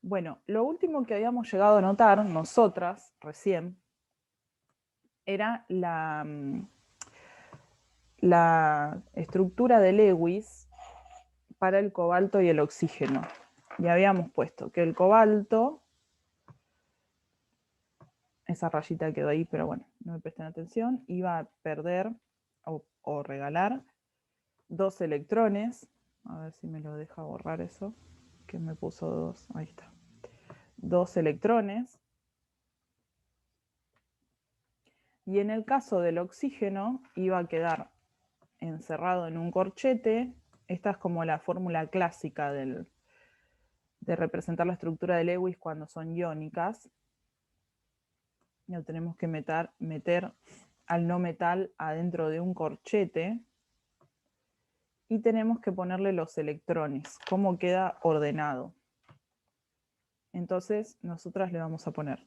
Bueno, lo último que habíamos llegado a notar nosotras recién era la estructura de Lewis para el cobalto y el oxígeno. Y habíamos puesto que el cobalto, esa rayita quedó ahí, pero bueno, no me presten atención, iba a perder o regalar 2 electrones. A ver si me lo deja borrar eso, que me puso 2, ahí está. 2 electrones. Y en el caso del oxígeno iba a quedar encerrado en un corchete. Esta es como la fórmula clásica de representar la estructura de Lewis cuando son iónicas. Lo tenemos que meter al no metal adentro de un corchete y tenemos que ponerle los electrones, cómo queda ordenado. Entonces nosotras le vamos a poner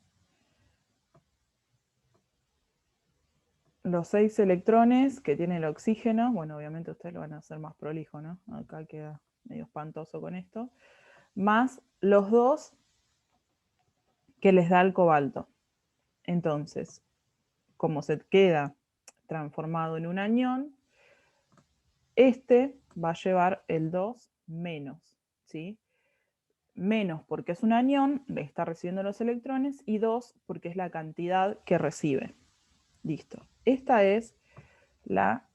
los 6 electrones que tiene el oxígeno. Bueno, obviamente ustedes lo van a hacer más prolijo, ¿no? Acá queda medio espantoso con esto. Más los 2 que les da el cobalto. Entonces, como se queda transformado en un anión, este va a llevar el 2 menos, ¿sí? Menos porque es un anión, le está recibiendo los electrones, y 2 porque es la cantidad que recibe. Listo. Esta es la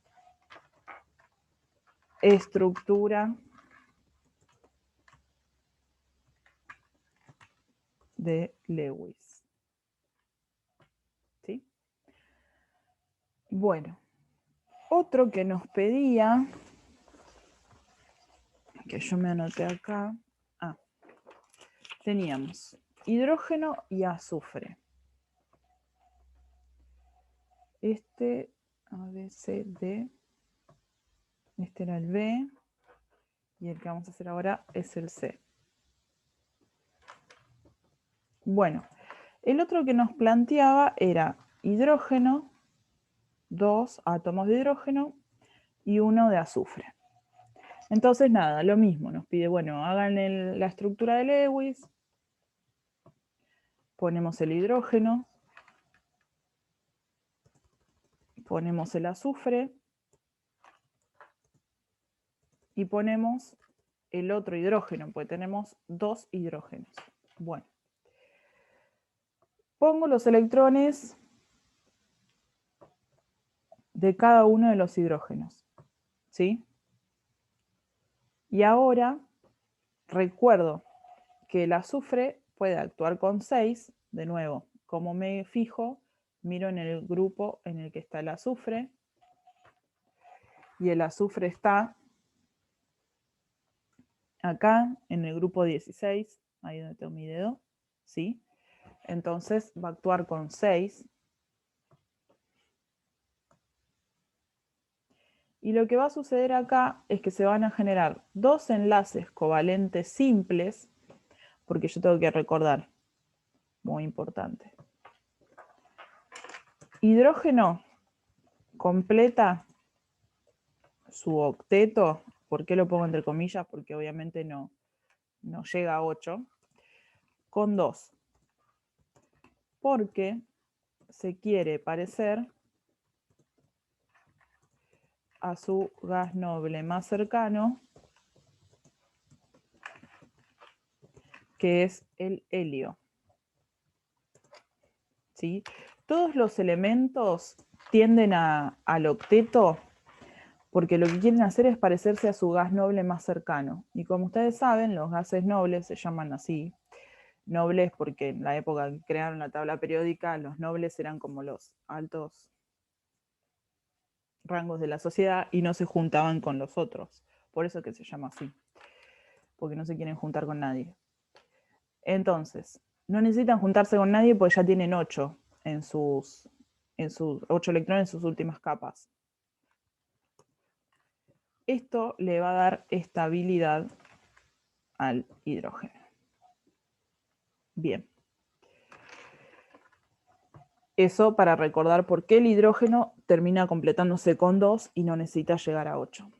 estructura de Lewis. ¿Sí? Bueno, otro que nos pedía, que yo me anoté acá, teníamos hidrógeno y azufre. Este, A, B, C, D, este era el B, y el que vamos a hacer ahora es el C. Bueno, el otro que nos planteaba era hidrógeno, 2 átomos de hidrógeno y 1 de azufre. Entonces, nada, lo mismo, nos pide, bueno, hagan la estructura de Lewis, ponemos el hidrógeno, ponemos el azufre y ponemos el otro hidrógeno, porque tenemos 2 hidrógenos. Bueno, pongo los electrones de cada uno de los hidrógenos, ¿sí? Y ahora recuerdo que el azufre puede actuar con 6, de nuevo, como me fijo, miro en el grupo en el que está el azufre, y el azufre está acá en el grupo 16, ahí donde tengo mi dedo, ¿sí? Entonces va a actuar con 6. Y lo que va a suceder acá es que se van a generar 2 enlaces covalentes simples, porque yo tengo que recordar, muy importante, hidrógeno completa su octeto. ¿Por qué lo pongo entre comillas? Porque obviamente no llega a 8, con 2. Porque se quiere parecer a su gas noble más cercano, que es el helio. ¿Sí? Todos los elementos tienden al octeto porque lo que quieren hacer es parecerse a su gas noble más cercano. Y como ustedes saben, los gases nobles se llaman así. Nobles porque en la época que crearon la tabla periódica, los nobles eran como los altos rangos de la sociedad y no se juntaban con los otros. Por eso que se llama así, porque no se quieren juntar con nadie. Entonces, no necesitan juntarse con nadie porque ya tienen 8 en sus 8 electrones en sus últimas capas. Esto le va a dar estabilidad al hidrógeno. Bien. Eso para recordar por qué el hidrógeno termina completándose con 2 y no necesita llegar a 8.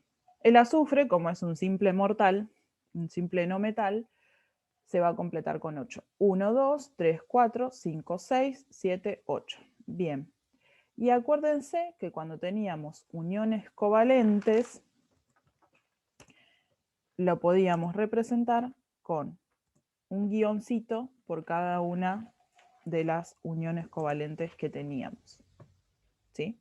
El azufre, como es un simple mortal, un simple no metal, se va a completar con 8. 1, 2, 3, 4, 5, 6, 7, 8. Bien. Y acuérdense que cuando teníamos uniones covalentes, lo podíamos representar con un guioncito por cada una de las uniones covalentes que teníamos. ¿Sí?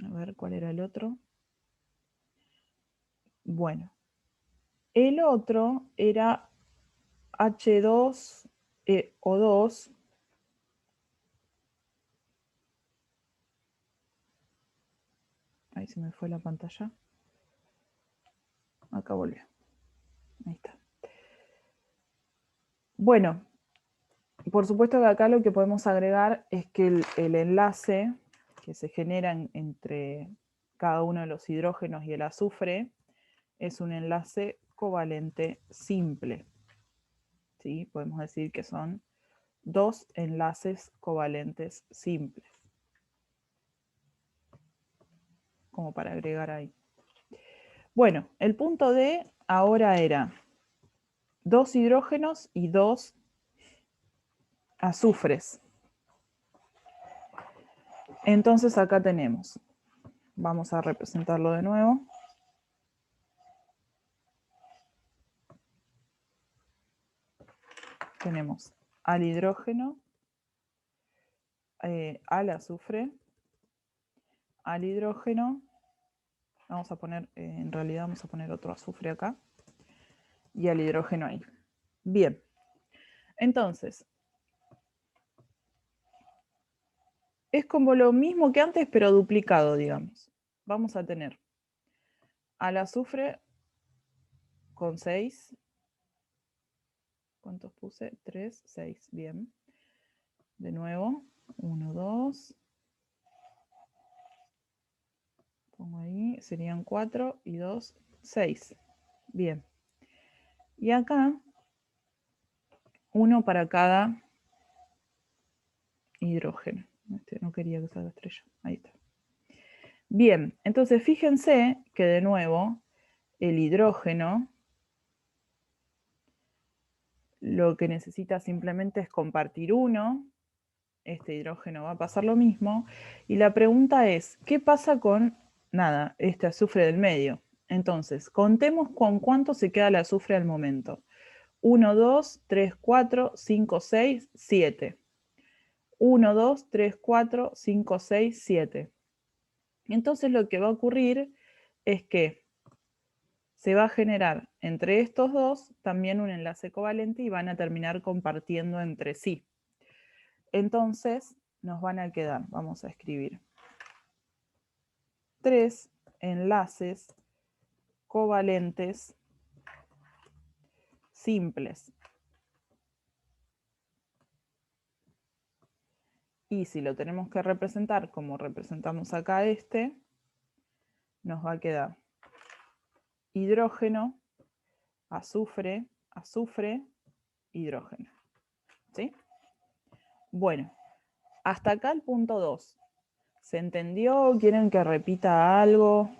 A ver, ¿cuál era el otro? Bueno, el otro era H2O2. Ahí se me fue la pantalla. Acá volvió. Ahí está. Bueno, por supuesto que acá lo que podemos agregar es que el enlace que se genera entre cada uno de los hidrógenos y el azufre es un enlace covalente simple. ¿Sí? Podemos decir que son dos enlaces covalentes simples. Como para agregar ahí. Bueno, el punto D ahora era 2 hidrógenos y 2 azufres. Entonces acá tenemos, vamos a representarlo de nuevo. Tenemos al hidrógeno, al azufre, al hidrógeno, vamos a poner, en realidad vamos a poner otro azufre acá, y al hidrógeno ahí. Bien, entonces, es como lo mismo que antes, pero duplicado, digamos. Vamos a tener al azufre con 6. ¿Cuántos puse? 3, 6. Bien. De nuevo. 1, 2. Pongo ahí. Serían 4 y 2, 6. Bien. Y acá, uno para cada hidrógeno. No quería que salga estrella. Ahí está. Bien. Entonces, fíjense que de nuevo, el hidrógeno lo que necesita simplemente es compartir uno. Este hidrógeno va a pasar lo mismo. Y la pregunta es, ¿qué pasa con, nada, este azufre del medio? Entonces, contemos con cuánto se queda el azufre al momento. 1, 2, 3, 4, 5, 6, 7. 1, 2, 3, 4, 5, 6, 7. Entonces lo que va a ocurrir es que se va a generar entre estos dos también un enlace covalente y van a terminar compartiendo entre sí. Entonces nos van a quedar, vamos a escribir, 3 enlaces covalentes simples. Y si lo tenemos que representar como representamos acá este, nos va a quedar hidrógeno, azufre, azufre, hidrógeno. ¿Sí? Bueno, hasta acá el punto 2. ¿Se entendió? ¿Quieren que repita algo?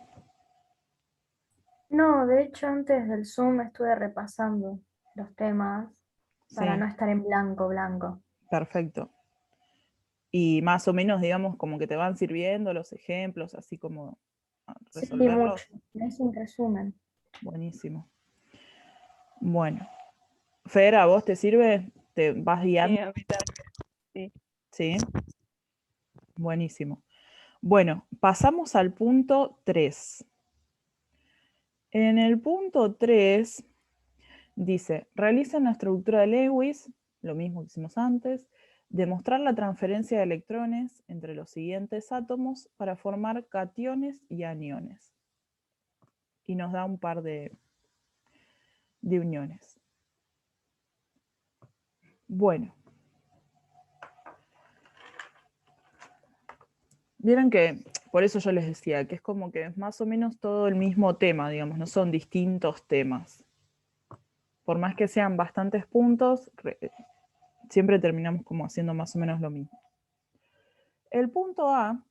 No, de hecho antes del Zoom estuve repasando los temas para Sí, no estar en blanco, blanco. perfecto. Y más o menos, digamos, como que te van sirviendo los ejemplos, así como Sí, resolverlos. mucho. Es un resumen. Buenísimo. Bueno, Fer, ¿a vos te sirve? ¿Te vas Sí, guiando? a mí también. Sí. Sí, buenísimo. Bueno, pasamos al punto 3. En el punto 3 dice, realiza una estructura de Lewis, lo mismo que hicimos antes, demostrar la transferencia de electrones entre los siguientes átomos para formar cationes y aniones. Y nos da un par de uniones. Bueno. Vieron que, por eso yo les decía, que es como que es más o menos todo el mismo tema, digamos, no son distintos temas. Por más que sean bastantes puntos, siempre terminamos como haciendo más o menos lo mismo. El punto A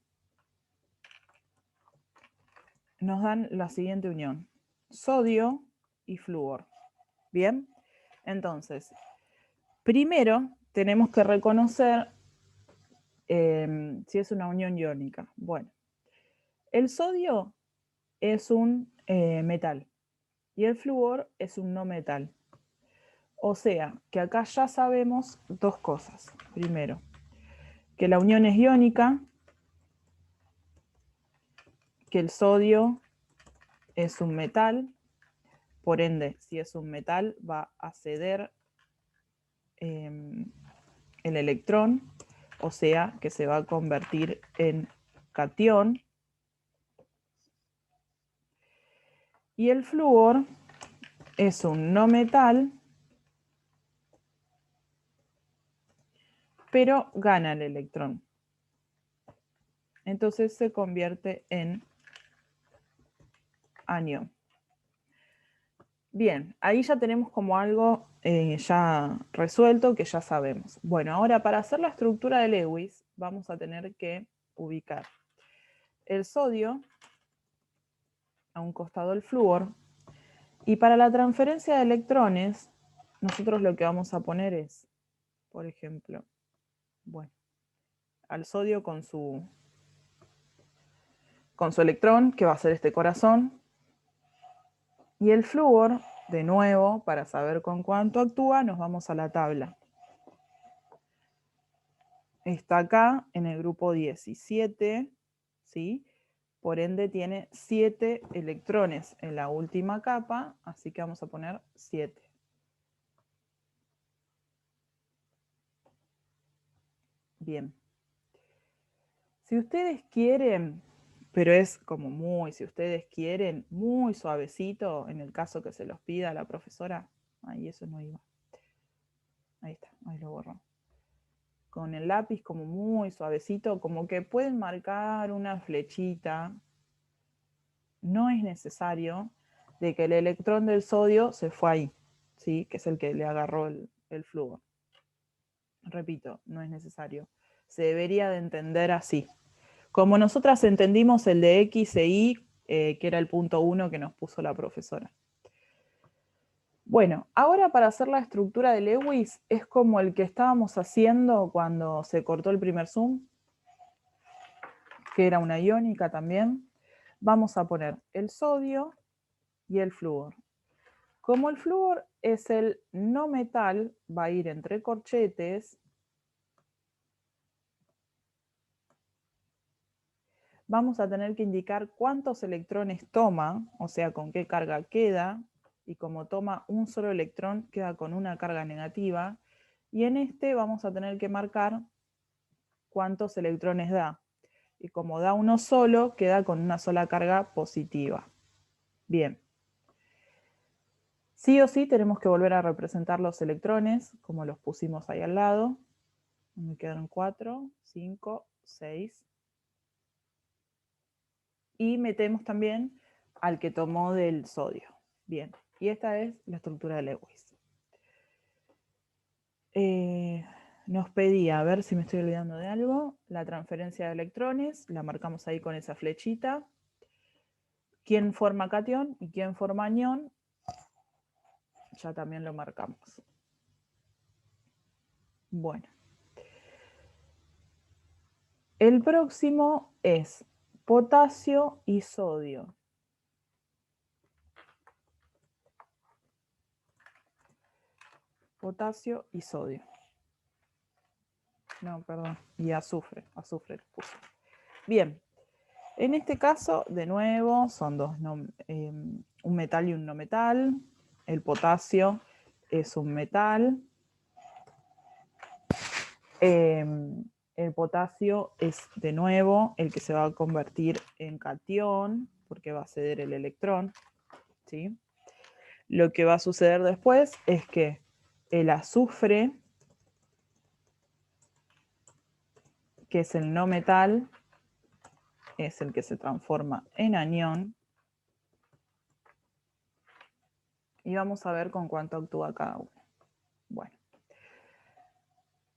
nos dan la siguiente unión: sodio y flúor. Bien, entonces, primero tenemos que reconocer si es una unión iónica. Bueno, el sodio es un metal y el flúor es un no metal. O sea, que acá ya sabemos dos cosas. Primero, que la unión es iónica, que el sodio es un metal, por ende, si es un metal, va a ceder el electrón, o sea, que se va a convertir en catión. Y el flúor es un no metal, pero gana el electrón. Entonces se convierte en anión. Bien, ahí ya tenemos como algo ya resuelto que ya sabemos. Bueno, ahora para hacer la estructura de Lewis vamos a tener que ubicar el sodio a un costado del flúor, y para la transferencia de electrones nosotros lo que vamos a poner es, por ejemplo, bueno, al sodio con su electrón, que va a ser este corazón, y el flúor, de nuevo, para saber con cuánto actúa, nos vamos a la tabla. Está acá en el grupo 17, ¿sí? Por ende tiene 7 electrones en la última capa, así que vamos a poner 7. Bien. Si ustedes quieren, pero es como muy, si ustedes quieren, muy suavecito, en el caso que se los pida la profesora, ahí eso no iba. Ahí está, ahí lo borro. Con el lápiz como muy suavecito, como que pueden marcar una flechita. No es necesario de que el electrón del sodio se fue ahí, ¿sí? Que es el que le agarró el flúor. Repito, no es necesario. Se debería de entender así. Como nosotras entendimos el de X e Y, que era el punto 1 que nos puso la profesora. Bueno, ahora para hacer la estructura de Lewis es como el que estábamos haciendo cuando se cortó el primer zoom, que era una iónica también. Vamos a poner el sodio y el flúor. Como el flúor es el no metal, va a ir entre corchetes. Vamos a tener que indicar cuántos electrones toma, o sea, con qué carga queda, y como toma un solo electrón, queda con una carga negativa, y en este vamos a tener que marcar cuántos electrones da, y como da uno solo, queda con una sola carga positiva. Bien. Sí o sí tenemos que volver a representar los electrones, como los pusimos ahí al lado. Me quedan 4, 5, 6. Y metemos también al que tomó del sodio. Bien, y esta es la estructura de Lewis. Nos pedía, a ver si me estoy olvidando de algo, la transferencia de electrones, la marcamos ahí con esa flechita. ¿Quién forma catión y quién forma anión? Ya también lo marcamos. Bueno. El próximo es potasio y sodio. Potasio y sodio. No, perdón, y azufre les puse. Bien, en este caso, de nuevo, son dos, un metal y un no metal. El potasio es un metal. El potasio es, de nuevo, el que se va a convertir en catión, porque va a ceder el electrón, ¿sí? Lo que va a suceder después es que el azufre, que es el no metal, es el que se transforma en anión. Y vamos a ver con cuánto actúa cada uno. Bueno.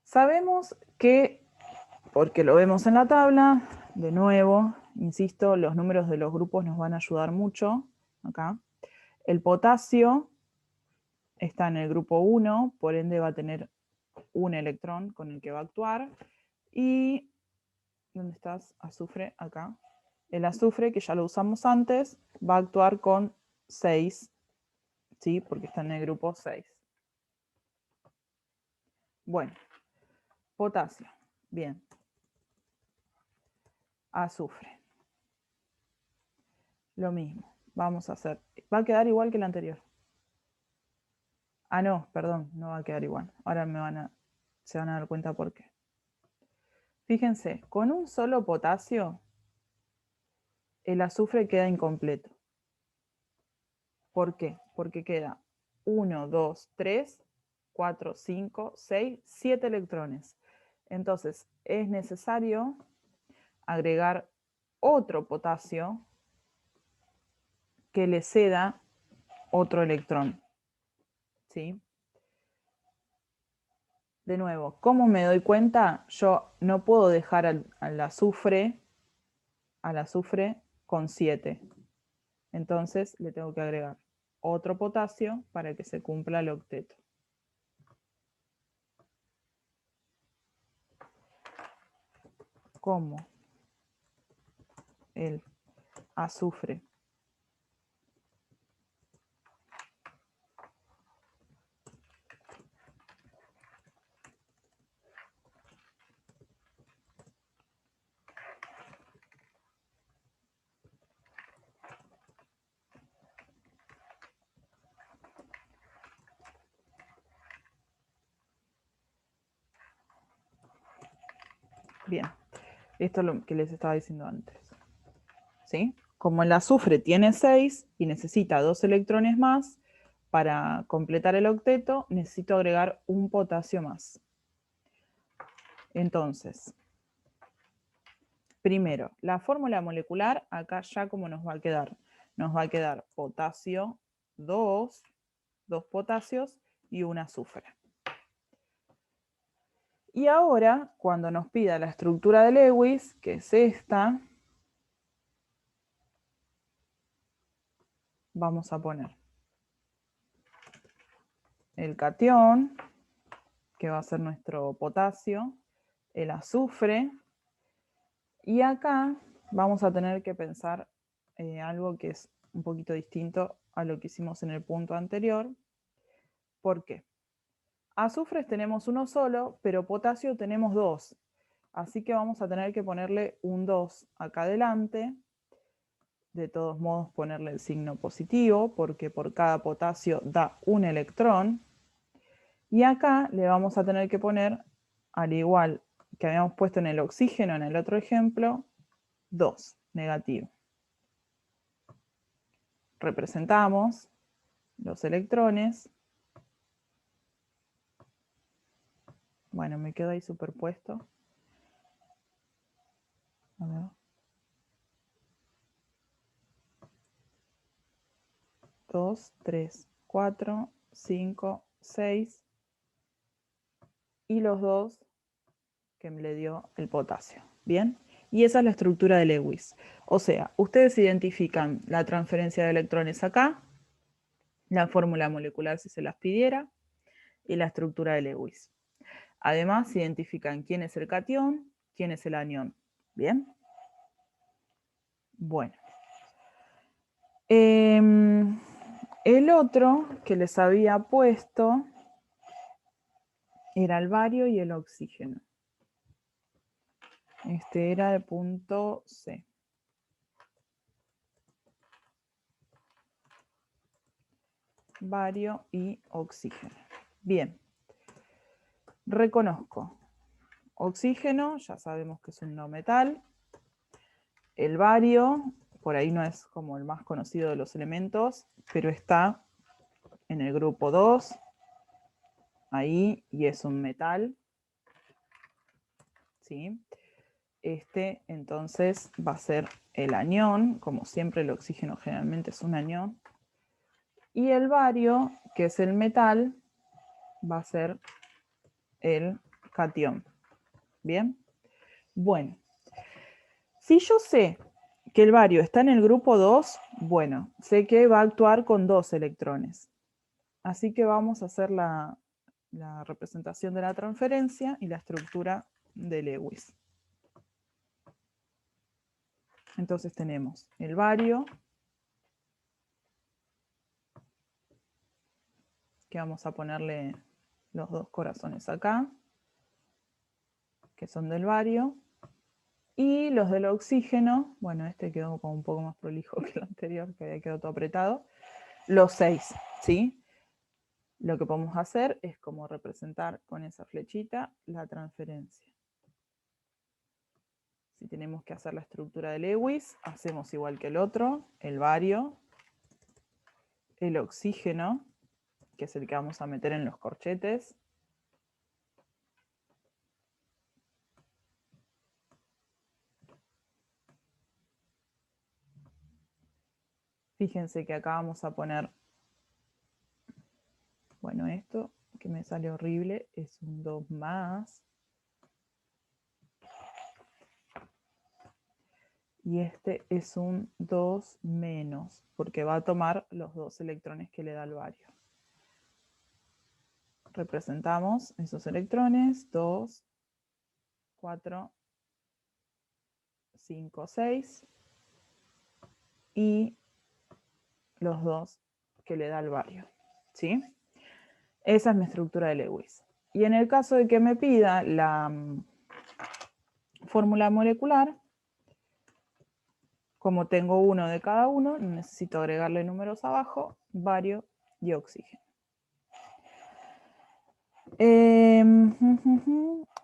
Sabemos que, porque lo vemos en la tabla, de nuevo, Insisto, los números de los grupos nos van a ayudar mucho acá. El potasio está en el grupo 1, por ende va a tener un electrón con el que va a actuar. Y, ¿dónde estás? Azufre, acá. El azufre, que ya lo usamos antes, va a actuar con 6, ¿sí? Porque está en el grupo 6. Bueno, potasio, bien. Azufre. Lo mismo, vamos a hacer. Va a quedar igual que el anterior. Ah, no, perdón, no va a quedar igual. Ahora se van a dar cuenta por qué. Fíjense, con un solo potasio, el azufre queda incompleto. ¿Por qué? Porque queda 1, 2, 3, 4, 5, 6, 7 electrones. Entonces, es necesario agregar otro potasio que le ceda otro electrón. ¿Sí? De nuevo, ¿cómo me doy cuenta? Yo no puedo dejar al azufre con 7. Entonces le tengo que agregar otro potasio para que se cumpla el octeto. Como el azufre bien, esto es lo que les estaba diciendo antes. ¿Sí? Como el azufre tiene 6 y necesita 2 electrones más, para completar el octeto necesito agregar un potasio más. Entonces, primero, la fórmula molecular, acá ya como nos va a quedar. Nos va a quedar potasio 2 potasios y un azufre. Y ahora, cuando nos pida la estructura de Lewis, que es esta, vamos a poner el catión, que va a ser nuestro potasio, el azufre, y acá vamos a tener que pensar algo que es un poquito distinto a lo que hicimos en el punto anterior. ¿Por qué? Azufres tenemos uno solo, pero potasio tenemos 2. Así que vamos a tener que ponerle un 2 acá adelante. De todos modos, ponerle el signo positivo, porque por cada potasio da un electrón. Y acá le vamos a tener que poner, al igual que habíamos puesto en el oxígeno en el otro ejemplo, 2, negativo. Representamos los electrones. Bueno, me quedo ahí superpuesto. A ver. 2, 3, 4, 5, 6 y los 2 que me le dio el potasio. ¿Bien? Y esa es la estructura de Lewis. O sea, ustedes identifican la transferencia de electrones acá, la fórmula molecular si se las pidiera, y la estructura de Lewis. Además, identifican quién es el catión, quién es el anión. ¿Bien? Bueno. El otro que les había puesto era el bario y el oxígeno. Este era el punto C. Bario y oxígeno. Bien. Reconozco. Oxígeno, ya sabemos que es un no metal. El bario, por ahí no es como el más conocido de los elementos, pero está en el grupo 2, ahí, y es un metal. ¿Sí? Este entonces va a ser el anión, como siempre el oxígeno generalmente es un anión. Y el bario, que es el metal, va a ser el catión. ¿Bien? Bueno, si yo sé que el bario está en el grupo 2, bueno, sé que va a actuar con 2 electrones. Así que vamos a hacer la representación de la transferencia y la estructura de Lewis. Entonces tenemos el bario, que vamos a ponerle los 2 corazones acá, que son del bario, y los del oxígeno, bueno, este quedó como un poco más prolijo que el anterior, que había quedado todo apretado, los 6, ¿sí? Lo que podemos hacer es como representar con esa flechita la transferencia. Si tenemos que hacer la estructura de Lewis, hacemos igual que el otro, el bario, el oxígeno, que es el que vamos a meter en los corchetes, fíjense que acá vamos a poner, bueno, esto que me sale horrible es un 2 más. Y este es un 2 menos, porque va a tomar los 2 electrones que le da el bario. Representamos esos electrones, 2, 4, 5, 6, y los 2 que le da el bario, ¿sí? Esa es mi estructura de Lewis. Y en el caso de que me pida la fórmula molecular, como tengo uno de cada uno, necesito agregarle números abajo, bario y oxígeno.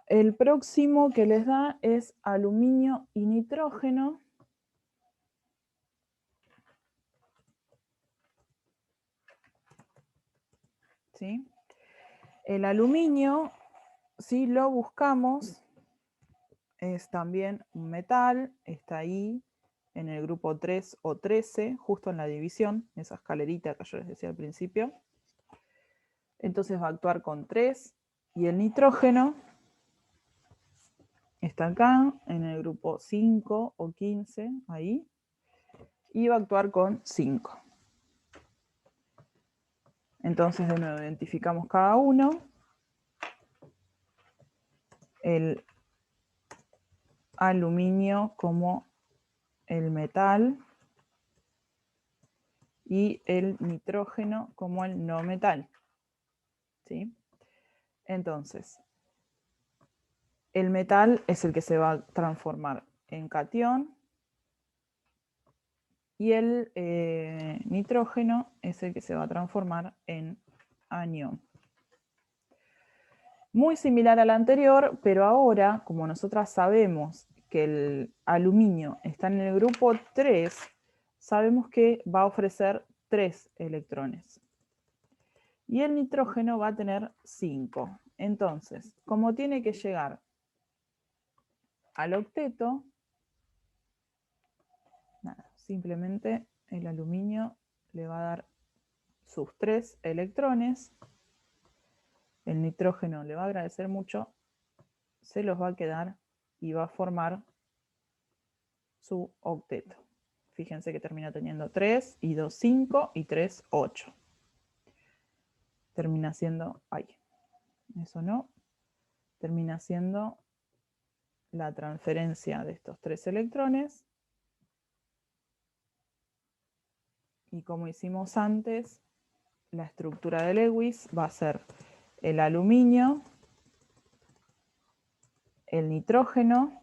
El próximo que les da es aluminio y nitrógeno. ¿Sí? El aluminio, si lo buscamos, es también un metal, está ahí en el grupo 3 o 13, justo en la división, esa escalerita que yo les decía al principio. Entonces va a actuar con 3, y el nitrógeno está acá, en el grupo 5 o 15, ahí, y va a actuar con 5. Entonces, de nuevo, identificamos cada uno. El aluminio como el metal y el nitrógeno como el no metal. ¿Sí? Entonces, el metal es el que se va a transformar en catión y el nitrógeno es el que se va a transformar en anión. Muy similar al anterior, pero ahora, como nosotras sabemos que el aluminio está en el grupo 3, sabemos que va a ofrecer 3 electrones. Y el nitrógeno va a tener 5. Entonces, como tiene que llegar al octeto, nada, simplemente el aluminio le va a dar sus 3 electrones. El nitrógeno le va a agradecer mucho, se los va a quedar y va a formar su octeto. Fíjense que termina teniendo 3 y 2, 5 y 3, 8. Termina siendo, ay, eso no, termina siendo la transferencia de estos 3 electrones. Y como hicimos antes, la estructura de Lewis va a ser el aluminio, el nitrógeno,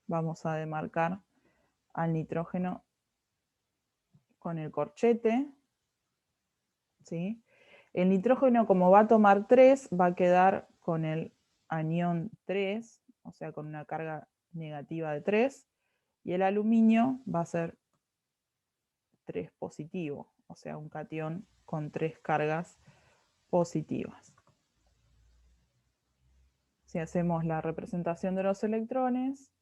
vamos a demarcar al nitrógeno con el corchete, ¿sí? El nitrógeno, como va a tomar 3, va a quedar con el anión 3, o sea, con una carga negativa de 3, y el aluminio va a ser 3 positivo, o sea, un catión con 3 cargas positivas. Si hacemos la representación de los electrones,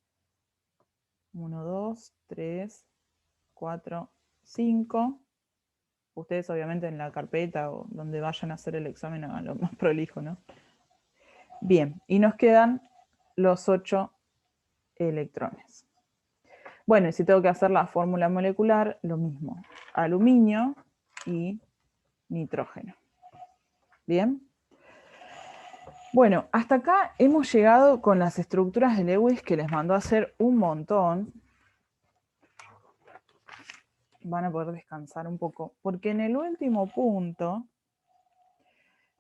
1, 2, 3, 4, 5. Ustedes obviamente en la carpeta o donde vayan a hacer el examen hagan lo más prolijo, ¿no? Bien, y nos quedan los 8 electrones. Bueno, y si tengo que hacer la fórmula molecular, lo mismo. Aluminio y nitrógeno. ¿Bien? Bueno, hasta acá hemos llegado con las estructuras de Lewis, que les mandó a hacer un montón. Van a poder descansar un poco, porque en el último punto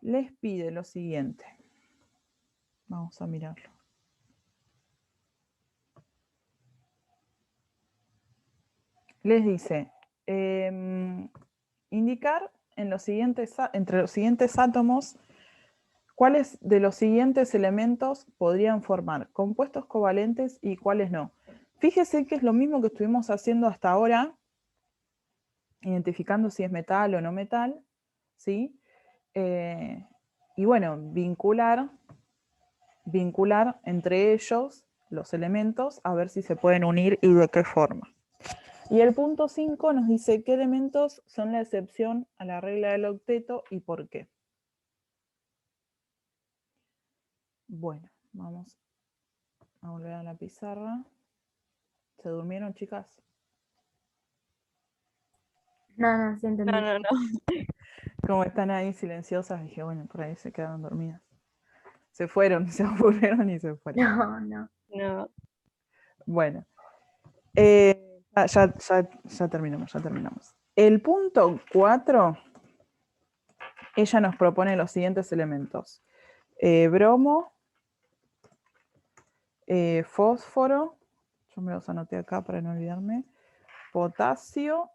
les pide lo siguiente. Vamos a mirarlo. Les dice, indicar entre los siguientes átomos cuáles de los siguientes elementos podrían formar compuestos covalentes y cuáles no. Fíjese que es lo mismo que estuvimos haciendo hasta ahora, identificando si es metal o no metal, ¿sí? Y bueno, vincular entre ellos los elementos a ver si se pueden unir y de qué forma. Y el punto 5 nos dice qué elementos son la excepción a la regla del octeto y por qué. Bueno, vamos a volver a la pizarra. ¿Se durmieron, chicas? No, sí entendí. No. Como están ahí silenciosas, dije, bueno, por ahí se quedaron dormidas. Se fueron, se aburrieron y se fueron. No. Bueno, ya terminamos. El punto 4, ella nos propone los siguientes elementos. Bromo, fósforo, yo me los anoté acá para no olvidarme, potasio,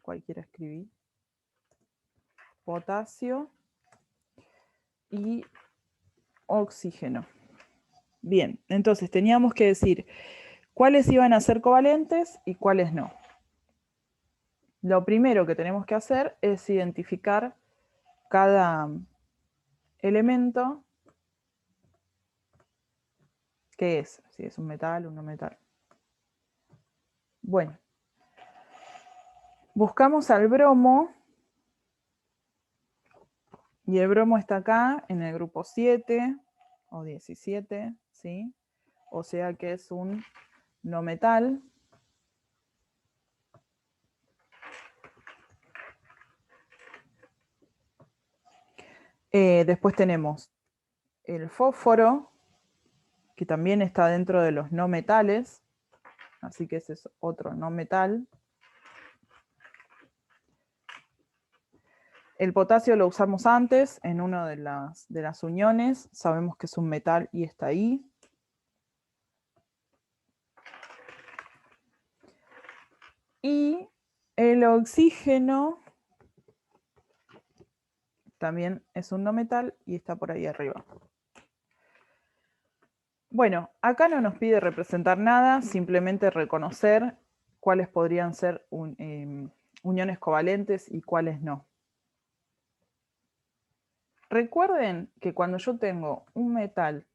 cualquiera escribí, potasio y oxígeno. Bien, entonces teníamos que decir cuáles iban a ser covalentes y cuáles no. Lo primero que tenemos que hacer es identificar cada elemento, qué es, si es un metal o un no metal. Bueno, buscamos al bromo, y el bromo está acá en el grupo 7 o 17, ¿sí? O sea que es un no metal. Después tenemos el fósforo, que también está dentro de los no metales, así que ese es otro no metal. El potasio lo usamos antes en una de las uniones, sabemos que es un metal y está ahí. Y el oxígeno también es un no metal y está por ahí arriba. Bueno, acá no nos pide representar nada, simplemente reconocer cuáles podrían ser uniones covalentes y cuáles no. Recuerden que cuando yo tengo un metal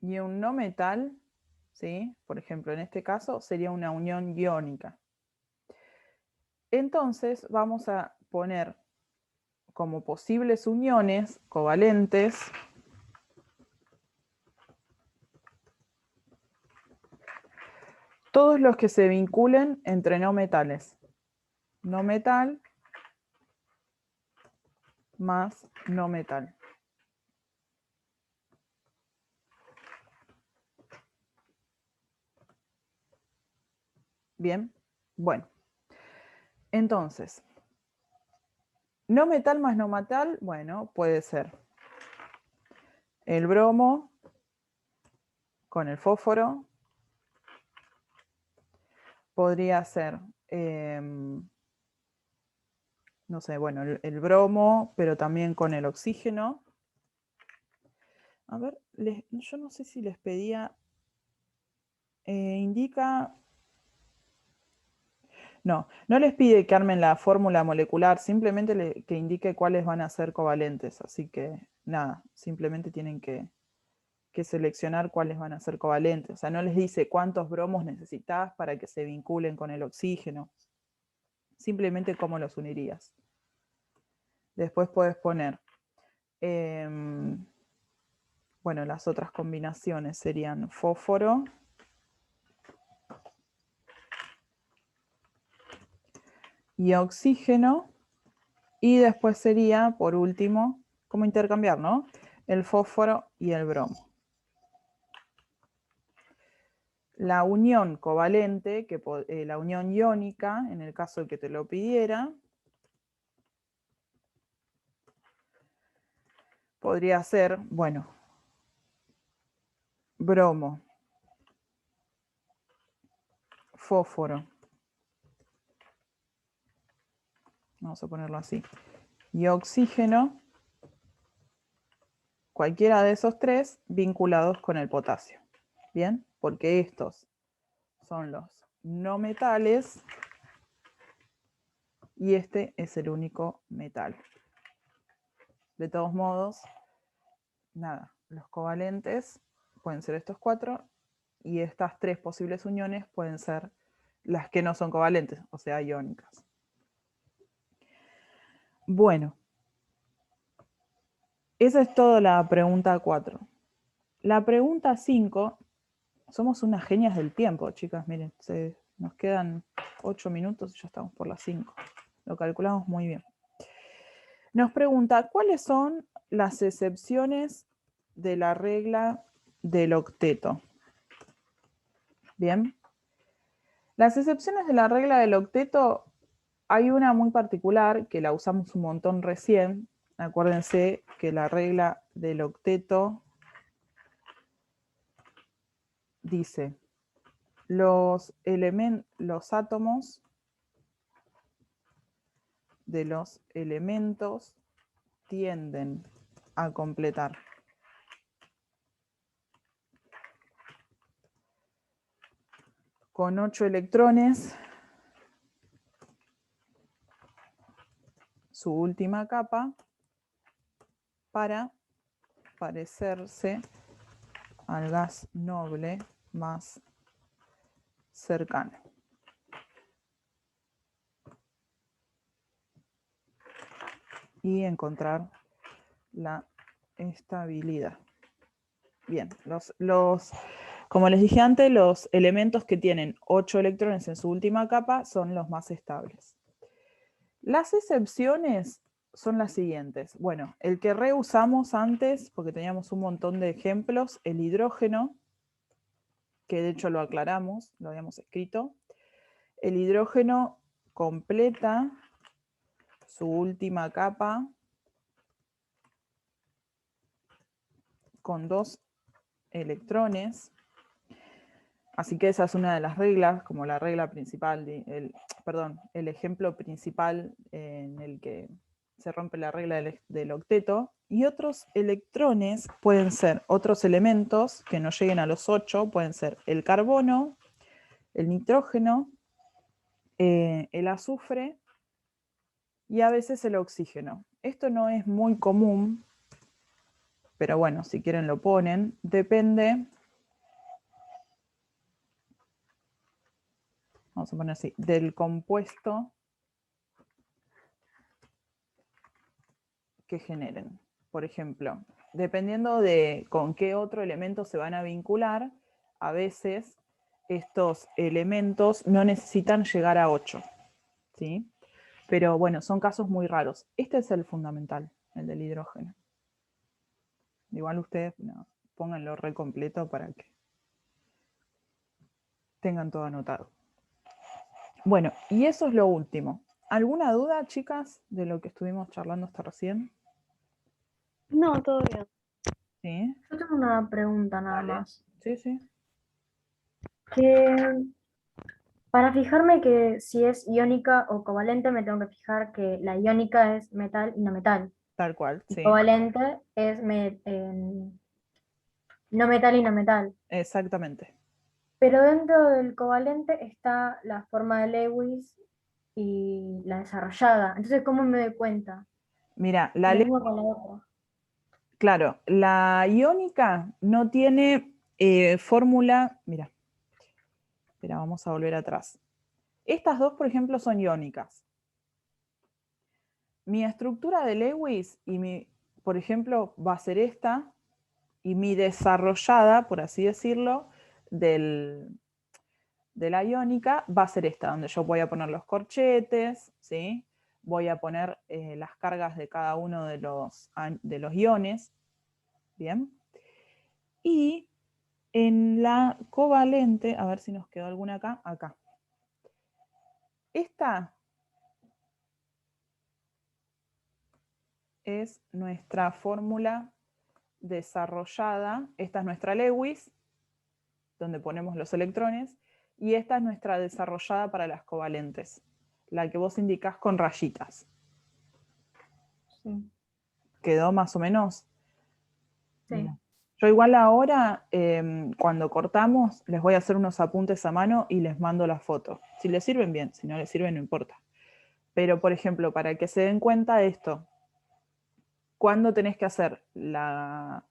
y un no metal, ¿sí? Por ejemplo, en este caso sería una unión iónica. Entonces vamos a poner como posibles uniones covalentes todos los que se vinculen entre no metales. No metal más no metal. Bien, bueno. Entonces, no metal más no metal, bueno, puede ser el bromo con el fósforo. Podría ser, no sé, bueno, el bromo, pero también con el oxígeno. A ver, yo no sé si les pedía, indica... No les pide que armen la fórmula molecular, simplemente que indique cuáles van a ser covalentes. Así que nada, simplemente tienen que seleccionar cuáles van a ser covalentes. O sea, no les dice cuántos bromos necesitas para que se vinculen con el oxígeno. Simplemente cómo los unirías. Después puedes poner, bueno, las otras combinaciones serían fósforo y oxígeno. Y después sería, por último, como intercambiar, ¿no? El fósforo y el bromo. La unión covalente, la unión iónica, en el caso de que te lo pidiera, podría ser, bueno, bromo, fósforo, vamos a ponerlo así, y oxígeno, cualquiera de esos tres vinculados con el potasio. ¿Bien? Porque estos son los no metales y este es el único metal. De todos modos, nada, los covalentes pueden ser estos cuatro y estas tres posibles uniones pueden ser las que no son covalentes, o sea, iónicas. Bueno, esa es toda la pregunta 4. La pregunta 5, somos unas genias del tiempo, chicas, miren, nos quedan 8 minutos y ya estamos por las 5. Lo calculamos muy bien. Nos pregunta, ¿cuáles son las excepciones de la regla del octeto? Bien. Las excepciones de la regla del octeto, hay una muy particular que la usamos un montón recién. Acuérdense que la regla del octeto dice, los átomos de los elementos tienden a completar con 8 electrones su última capa para parecerse al gas noble más cercano. Y encontrar la estabilidad. Bien, como les dije antes, los elementos que tienen 8 electrones en su última capa son los más estables. Las excepciones son las siguientes. Bueno, el que reusamos antes, porque teníamos un montón de ejemplos, el hidrógeno, que de hecho lo aclaramos, lo habíamos escrito. El hidrógeno completa su última capa con 2 electrones. Así que esa es una de las reglas, como la regla principal, el ejemplo principal en el que se rompe la regla del octeto. Y otros electrones pueden ser otros elementos que no lleguen a los 8, pueden ser el carbono, el nitrógeno, el azufre y a veces el oxígeno. Esto no es muy común, pero bueno, si quieren lo ponen. Depende, vamos a poner así, del compuesto que generen. Por ejemplo, dependiendo de con qué otro elemento se van a vincular, a veces estos elementos no necesitan llegar a 8, ¿sí? Pero bueno, son casos muy raros. Este es el fundamental, el del hidrógeno. Igual ustedes pónganlo re completo para que tengan todo anotado. Bueno, y eso es lo último. ¿Alguna duda, chicas, de lo que estuvimos charlando hasta recién? No, todo bien. ¿Sí? Yo tengo una pregunta nada Vale. más. Sí, sí. Que para fijarme que si es iónica o covalente, me tengo que fijar que la iónica es metal y no metal. Tal cual, Y sí. covalente es no metal y no metal. Exactamente. Pero dentro del covalente está la forma de Lewis y la desarrollada. Entonces, ¿cómo me doy cuenta? Mira, Lo mismo con la otra. claro, la iónica no tiene fórmula. Mira, espera, vamos a volver atrás. Estas dos, por ejemplo, son iónicas. Mi estructura de Lewis por ejemplo, va a ser esta, y mi desarrollada, por así decirlo, del de la iónica va a ser esta, donde yo voy a poner los corchetes, ¿sí? Voy a poner las cargas de cada uno de los iones, ¿bien? Y en la covalente, a ver si nos quedó alguna acá, acá. Esta es nuestra fórmula desarrollada, esta es nuestra Lewis, donde ponemos los electrones, y esta es nuestra desarrollada para las covalentes, la que vos indicás con rayitas. Sí. ¿Quedó más o menos? Sí. Bien. Yo igual ahora, cuando cortamos, les voy a hacer unos apuntes a mano y les mando la foto. Si les sirven, bien, si no les sirven, no importa. Pero, por ejemplo, para que se den cuenta de esto, ¿cuándo tenés que hacer la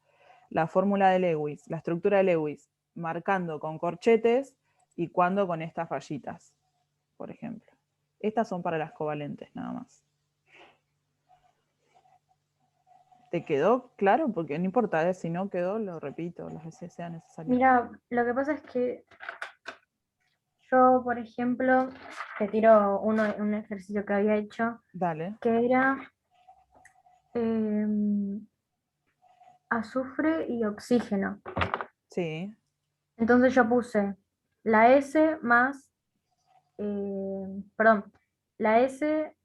fórmula de Lewis, la estructura de Lewis, marcando con corchetes y cuándo con estas rayitas, por ejemplo? Estas son para las covalentes, nada más. ¿Te quedó claro? Porque no importa, si no quedó, lo repito, las veces sea necesario. Mira, lo que pasa es que yo, por ejemplo, te tiro un ejercicio que había hecho, Dale. que era azufre y oxígeno. Sí. Entonces yo puse la S más, perdón, la S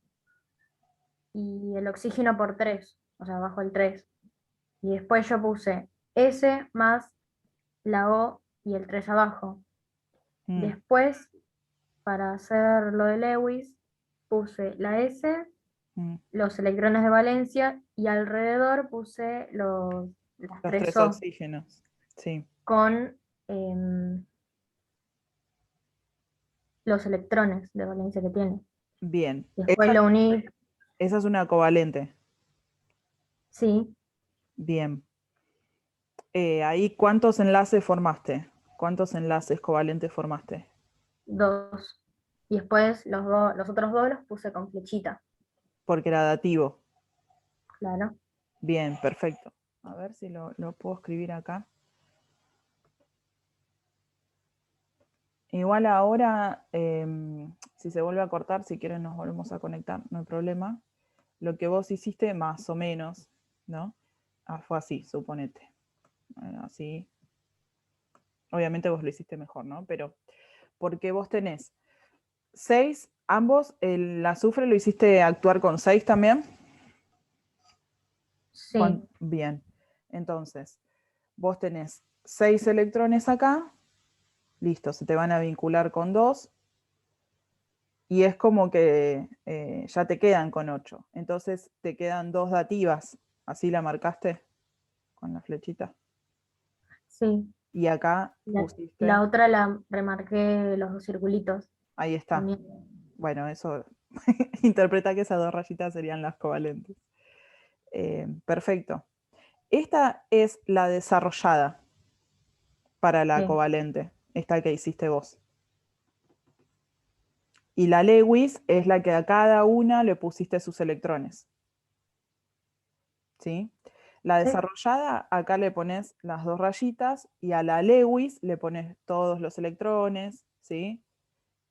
y el oxígeno por 3, o sea, bajo el 3. Y después yo puse S más la O y el 3 abajo. Mm. Después, para hacer lo de Lewis, puse la S, los electrones de valencia y alrededor puse las Los 3 tres O oxígenos. Sí. con los electrones de valencia que tiene. Bien. Después lo uní, Esa es una covalente. sí, Bien. Ahí, ¿cuántos enlaces formaste? ¿Cuántos enlaces covalentes formaste? 2. Y después los otros dos los puse con flechita, Porque era dativo. claro. Bien, perfecto. A ver si lo puedo escribir acá. Igual ahora, si se vuelve a cortar, si quieren nos volvemos a conectar, no hay problema. Lo que vos hiciste, más o menos, ¿no? Fue así, suponete. Así. Obviamente vos lo hiciste mejor, ¿no? Pero porque vos tenés 6, ambos, el azufre lo hiciste actuar con 6 también. Sí, Bien. Entonces, vos tenés 6 electrones acá. Listo, se te van a vincular con 2. Y es como que ya te quedan con 8. Entonces te quedan 2 dativas. Así la marcaste con la flechita. sí. Y acá Y pusiste. la otra la remarqué los dos circulitos. Ahí está. También. Bueno, eso interpreta que esas 2 rayitas serían las covalentes. Perfecto. Esta es la desarrollada para la Sí, covalente, esta que hiciste vos. Y la Lewis es la que a cada una le pusiste sus electrones. ¿Sí? La sí, desarrollada, acá le pones las 2 rayitas y a la Lewis le pones todos los electrones, ¿sí?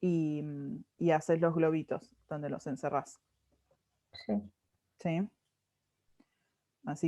Y haces los globitos donde los encerrás. sí. ¿Sí? Así que